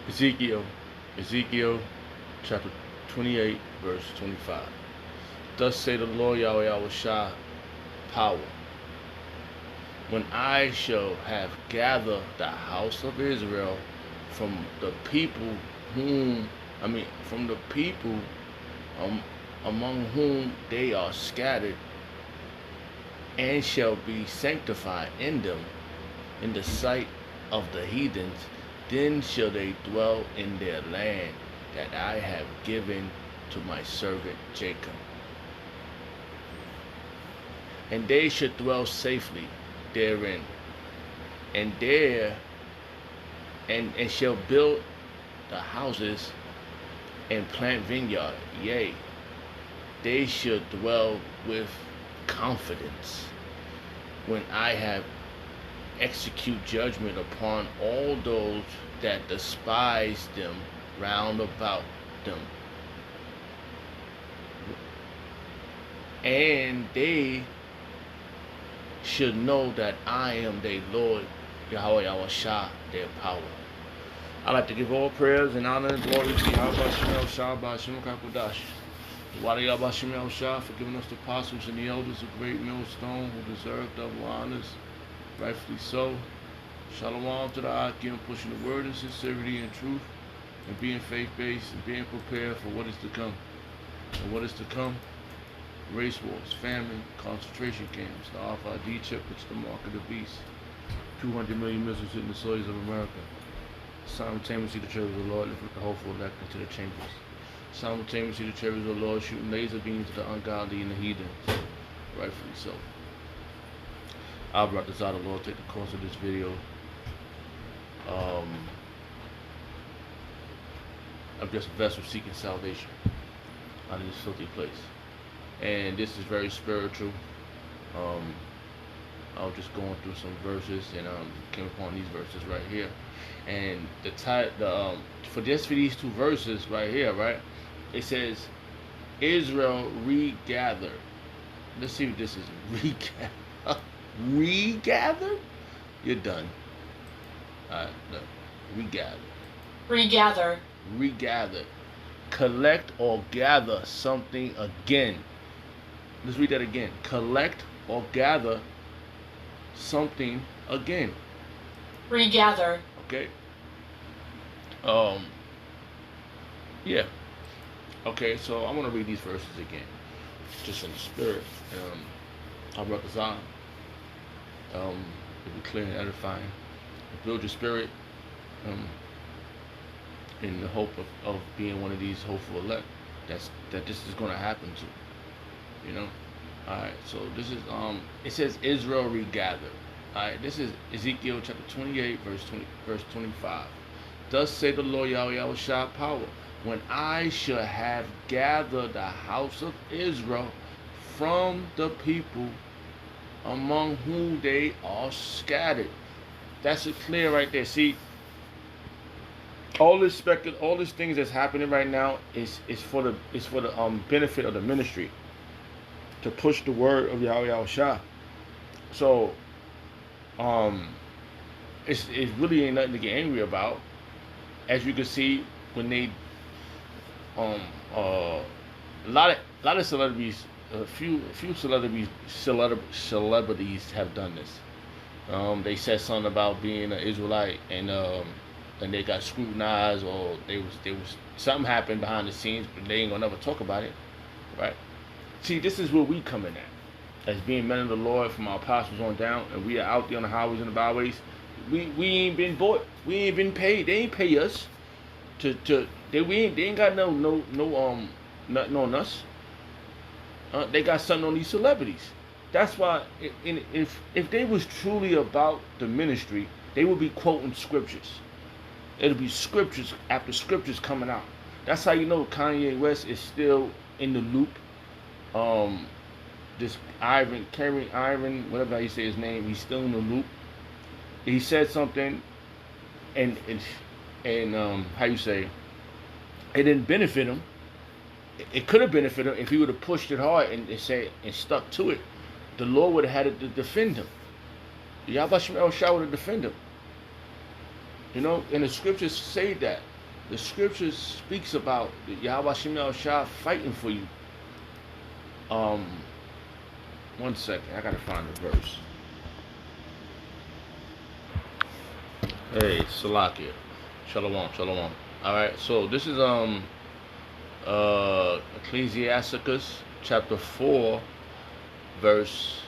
Ezekiel, Ezekiel chapter 28, verse 25. Thus say the Lord Yahweh Yahushua, power. When I shall have gathered the house of Israel from the people from the people um, among whom they are scattered, and shall be sanctified in them in the sight of the heathens, then shall they dwell in their land that I have given to my servant Jacob. And they should dwell safely therein, and there and shall build the houses and plant vineyard. Yea, they should dwell with confidence when I have execute judgment upon all those that despise them round about them. And they should know that I am their Lord, Yahweh Yahushua, their power. I'd like to give all prayers and honor and glory to Yahweh Shemel Shah Ba'Shem Kakodash. Wadi Yahweh Shemel Shah for giving us the apostles and the elders of great millstone who deserve double honors, rightfully so. Shalom to the Akim, pushing the word in sincerity and truth, and being faith-based and being prepared for what is to come. And what is to come? Race wars, famine, concentration camps, the Al-Fadi chip, which is the mark of the beast. 200 million missiles hitting the soils of America. Simultaneously, the chariots of the Lord lift the hopeful elect into the chambers. Simultaneously, the chariots of the Lord shooting laser beams at the ungodly and the heathens. Rightfully so. I'll brought this out of the Lord, take the course of this video. I'm just a vessel seeking salvation out of this filthy place. And this is very spiritual. I was just going through some verses and came upon these verses right here. And for these two verses right here, right? It says Israel regathered. Let's see if this is regathered. Regathered? You're done. Alright, look. Regather. Regather. Regather. Collect or gather something again. Let's read that again. Collect or gather something again. Regather. Okay. Yeah. Okay, so I'm gonna read these verses again, just in the spirit. I'll brought this on. It'll be clear and edifying. Build your spirit. In the hope of being one of these hopeful elect that this is going to happen to, all right. So this is it says Israel regathered. All right, this is Ezekiel chapter 28 verse 25. Thus say the Lord Yahweh Yahushua power, when I shall have gathered the house of Israel from the people among whom they are scattered. That's it clear right there. See, all this things that's happening right now is for the benefit of the ministry, to push the word of Yahweh Yahushua. So it really ain't nothing to get angry about. As you can see, when they a lot of celebrities, a few celebrities have done this. They said something about being an Israelite, and they got scrutinized, or they was something happened behind the scenes, but they ain't gonna never talk about it, right? See, this is where we come in at, as being men of the Lord, from our apostles on down, and we are out there on the highways and the byways. We ain't been bought, we ain't been paid. They ain't pay us they ain't got nothing on us. They got something on these celebrities. That's why, if they was truly about the ministry, they would be quoting scriptures. It'll be scriptures after scriptures coming out. That's how you know Kanye West is still in the loop. This Ivan, whatever you say his name, he's still in the loop. He said something, and how you say, it didn't benefit him. It could have benefited him if he would have pushed it hard and stuck to it. The Lord would have had to defend him. Yahweh Shemel Shah would have defended him. And the scriptures say that. The scripture speaks about Yahweh Shem Shah fighting for you. One second, I gotta find the verse. Hey, Salakia. Shalom, shalom. Alright, so this is Ecclesiasticus chapter 4, verse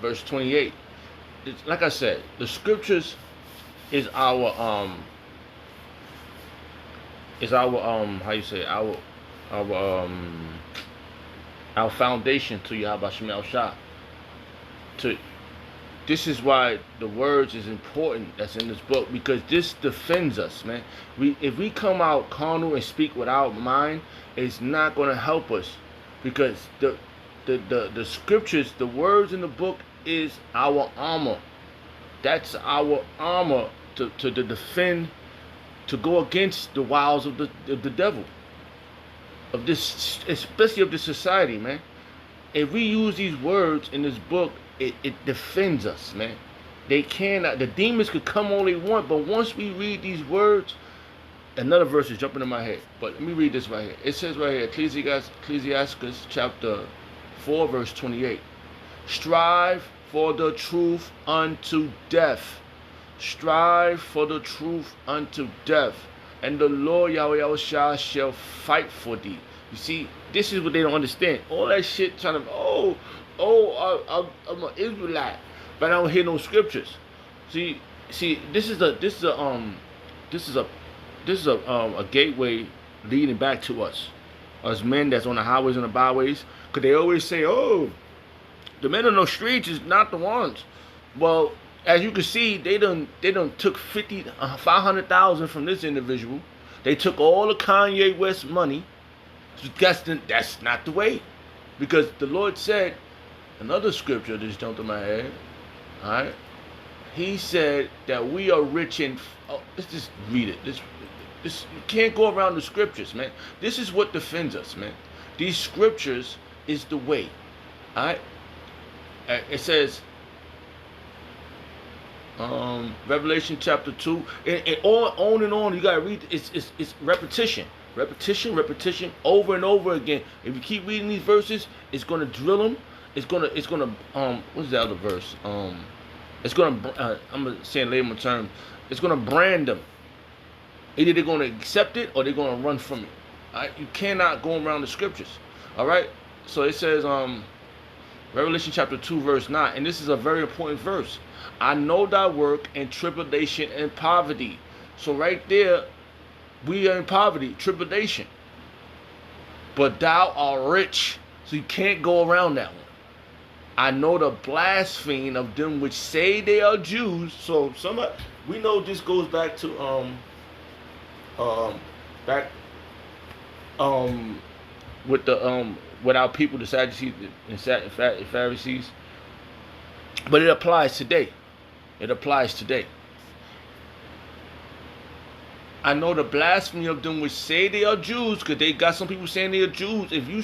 28. Like I said, the scriptures is our how you say, our foundation to Yahweh Shem Shah. This is why the words is important that's in this book, because this defends us, man. If we come out carnal and speak without mind, it's not gonna help us, because the scriptures, the words in the book is our armor. That's our armor to defend, to go against the wiles of the devil, of this, especially of this society, man. If we use these words in this book, it defends us, man. They cannot. The demons could come all they want, but once we read these words, another verse is jumping in my head. But let me read this right here. It says right here, Ecclesiasticus chapter 4, verse 28. Strive for the truth unto death. Strive for the truth unto death, and the Lord Yahweh shall fight for thee. You see, this is what they don't understand. All that shit trying to, I'm an Israelite, but I don't hear no scriptures. See, this is a gateway leading back to us men that's on the highways and the byways, because they always say, oh, the men on the streets is not the ones. Well, as you can see, they done took 500,000 from this individual. They took all the Kanye West money. That's not the way, because the Lord said, another scripture just jumped in my head. All right, He said that we are rich in. Let's just read it. This you can't go around the scriptures, man. This is what defends us, man. These scriptures is the way. All right. It says, Revelation chapter 2, and on and on. You gotta read. It's repetition. Repetition, over and over again. If you keep reading these verses, it's gonna drill them. It's gonna what's the other verse? It's gonna I'm gonna say in layman terms, it's gonna brand them. Either they're gonna accept it or they're gonna run from it. All right, you cannot go around the scriptures. All right, so it says Revelation chapter 2 verse 9, and this is a very important verse. I know thy work and tribulation and poverty. So right there, we are in poverty, tribulation. But thou art rich. So you can't go around that one. I know the blaspheme of them which say they are Jews. So we know this goes back to with our people, the Sadducees and Pharisees. But it applies today. I know the blasphemy of them which say they are Jews, because they got some people saying they are Jews. If you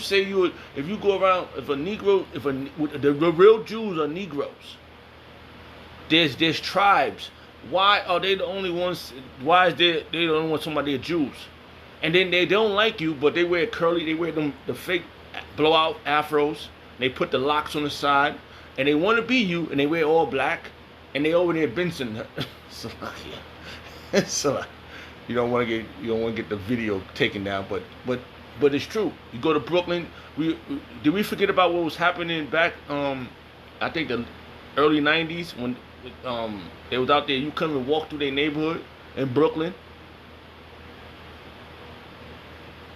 go around, the real Jews are Negroes. There's tribes. Why are they the only ones? Why is they the only ones talking about they're Jews? And then they don't like you, but they wear curly. They wear the fake blowout afros. They put the locks on the side, and they want to be you, and they wear all black, and they over there Benson. So you don't want to get the video taken down, but it's true. You go to Brooklyn. Did we forget about what was happening back? I think the early '90s when they was out there. You couldn't even walk through their neighborhood in Brooklyn.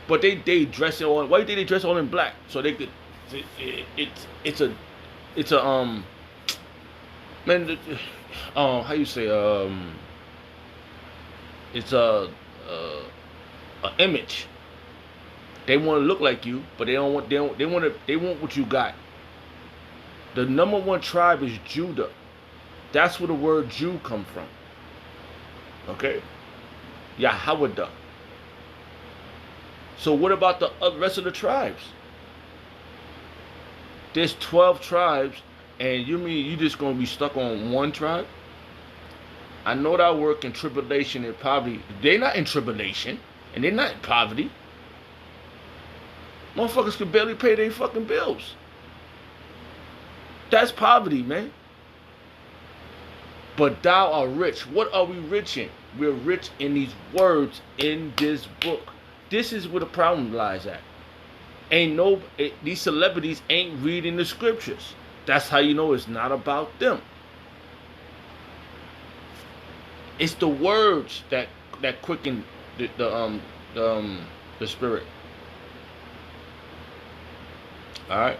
But they dress it all. Why do they dress all in black? So they could. It's a man. How you say it's a image. They want to look like you, but they don't want. They want what you got. The number one tribe is Judah. That's where the word Jew come from. Okay, Yahweh. So what about the rest of the tribes? There's 12 tribes, and you mean you just gonna be stuck on one tribe? I know that work in tribulation and poverty. They're not in tribulation. And they're not in poverty. Motherfuckers can barely pay their fucking bills. That's poverty, man. But thou art rich. What are we rich in? We're rich in these words in this book. This is where the problem lies at. These celebrities ain't reading the scriptures. That's how you know it's not about them. It's the words that quicken the spirit. All right.